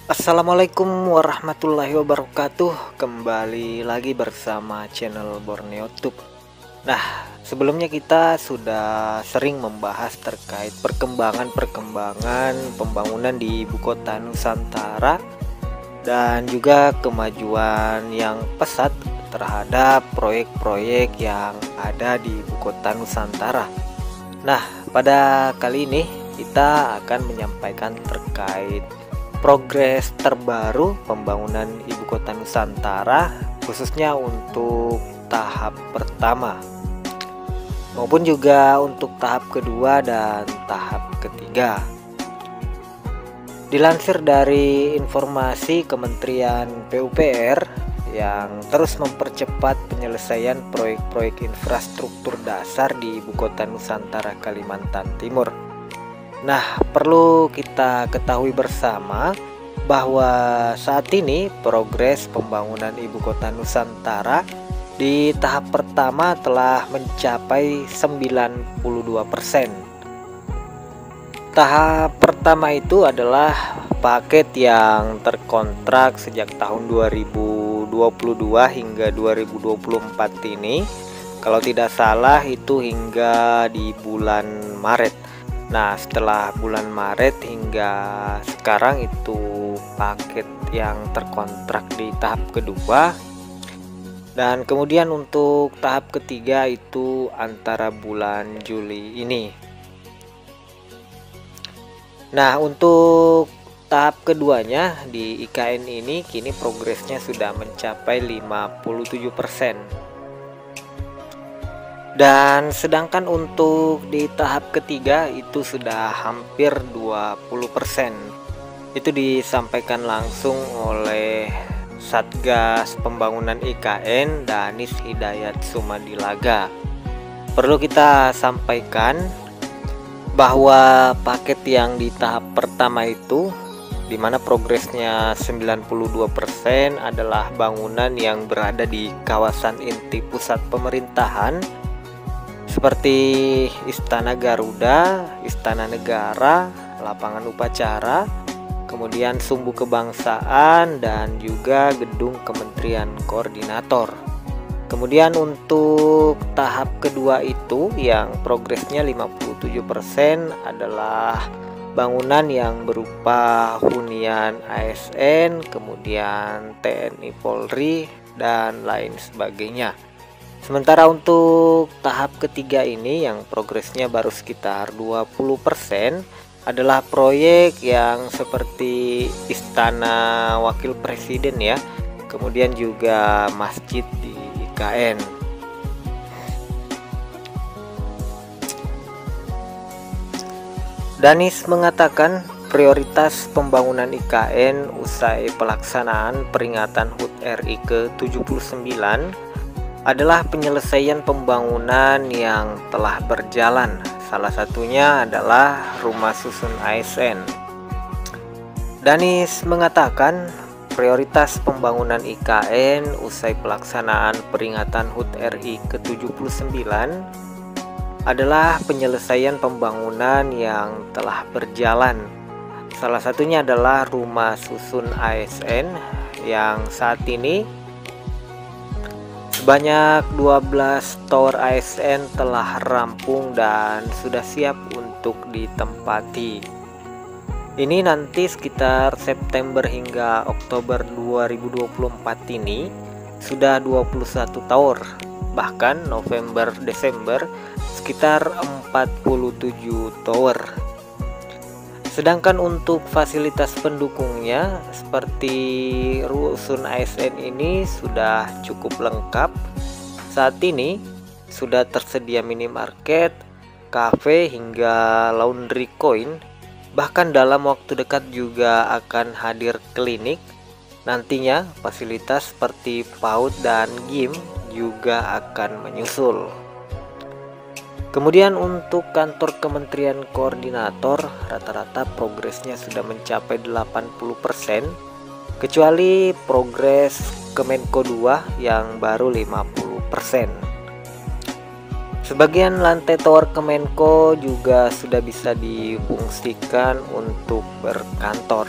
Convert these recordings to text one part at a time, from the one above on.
Assalamualaikum warahmatullahi wabarakatuh. Kembali lagi bersama channel Borneo Tube. Nah, sebelumnya kita sudah sering membahas terkait perkembangan pembangunan di ibu kota Nusantara dan juga kemajuan yang pesat terhadap proyek-proyek yang ada di ibu kota Nusantara. Nah, pada kali ini kita akan menyampaikan terkait progres terbaru pembangunan ibu kota Nusantara, khususnya untuk tahap pertama maupun juga untuk tahap kedua dan tahap ketiga. Dilansir dari informasi Kementerian PUPR yang terus mempercepat penyelesaian proyek-proyek infrastruktur dasar di ibu kota Nusantara Kalimantan Timur. Nah, perlu kita ketahui bersama bahwa saat ini progres pembangunan ibu kota Nusantara di tahap pertama telah mencapai 92%. Tahap pertama itu adalah paket yang terkontrak sejak tahun 2022 hingga 2024 ini. Kalau tidak salah itu hingga di bulan Maret. Nah, setelah bulan Maret hingga sekarang itu paket yang terkontrak di tahap kedua. Dan kemudian untuk tahap ketiga itu antara bulan Juli ini. Nah, untuk tahap keduanya di IKN ini kini progresnya sudah mencapai 57%. Dan sedangkan untuk di tahap ketiga itu sudah hampir 20%. Itu disampaikan langsung oleh Satgas Pembangunan IKN Danis Hidayat Sumadilaga. Perlu kita sampaikan bahwa paket yang di tahap pertama itu di mana progresnya 92% adalah bangunan yang berada di kawasan inti pusat pemerintahan seperti Istana Garuda, Istana Negara, lapangan upacara, kemudian Sumbu Kebangsaan dan juga gedung Kementerian Koordinator. Kemudian untuk tahap kedua itu yang progresnya 57% adalah bangunan yang berupa hunian ASN, kemudian TNI Polri dan lain sebagainya. Sementara untuk tahap ketiga ini yang progresnya baru sekitar 20% adalah proyek yang seperti Istana Wakil Presiden ya, kemudian juga masjid di IKN. Danis mengatakan prioritas pembangunan IKN usai pelaksanaan peringatan HUT RI ke-79 adalah penyelesaian pembangunan yang telah berjalan. Salah satunya adalah rumah susun ASN. Danis mengatakan prioritas pembangunan IKN usai pelaksanaan peringatan HUT RI ke-79 adalah penyelesaian pembangunan yang telah berjalan. Salah satunya adalah rumah susun ASN yang saat ini sebanyak 12 tower ASN telah rampung dan sudah siap untuk ditempati. Ini nanti sekitar September hingga Oktober 2024 ini sudah 21 tower. Bahkan November Desember sekitar 47 tower. Sedangkan untuk fasilitas pendukungnya seperti rusun ASN ini sudah cukup lengkap. Saat ini sudah tersedia minimarket, kafe hingga laundry coin. Bahkan dalam waktu dekat juga akan hadir klinik. Nantinya fasilitas seperti PAUD dan gym juga akan menyusul. Kemudian untuk kantor Kementerian Koordinator rata-rata progresnya sudah mencapai 80%, kecuali progres Kemenko 2 yang baru 50%. Sebagian lantai tower Kemenko juga sudah bisa difungsikan untuk berkantor.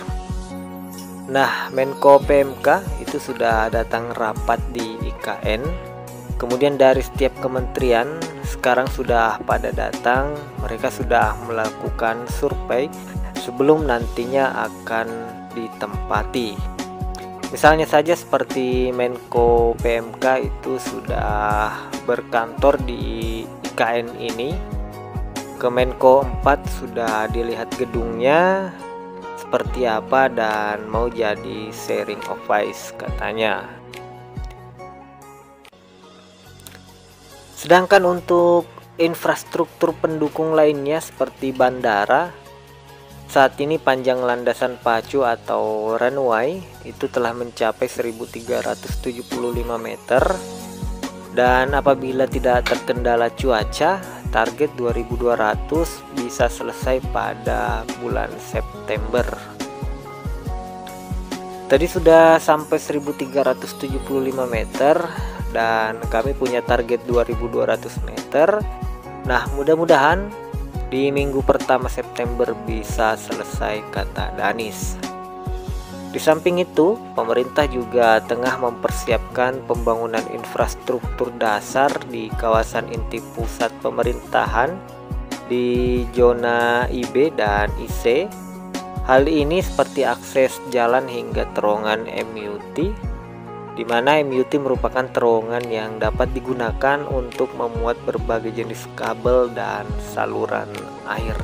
Nah, Menko PMK itu sudah datang rapat di IKN. Kemudian dari setiap kementerian sekarang sudah pada datang, mereka sudah melakukan survei sebelum nantinya akan ditempati. Misalnya saja seperti Menko PMK itu sudah berkantor di IKN ini. Kemenko 4 sudah dilihat gedungnya seperti apa dan mau jadi sharing office katanya. Sedangkan untuk infrastruktur pendukung lainnya seperti bandara, saat ini panjang landasan pacu atau runway itu telah mencapai 1375 meter, dan apabila tidak terkendala cuaca, target 2200 bisa selesai pada bulan September. Tadi sudah sampai 1375 meter dan kami punya target 2200 meter. Nah, mudah-mudahan di minggu pertama September bisa selesai, kata Danis. Di samping itu, pemerintah juga tengah mempersiapkan pembangunan infrastruktur dasar di kawasan inti pusat pemerintahan di zona IB dan IC. Hal ini seperti akses jalan hingga terowongan MUT, di mana MUT merupakan terowongan yang dapat digunakan untuk memuat berbagai jenis kabel dan saluran air.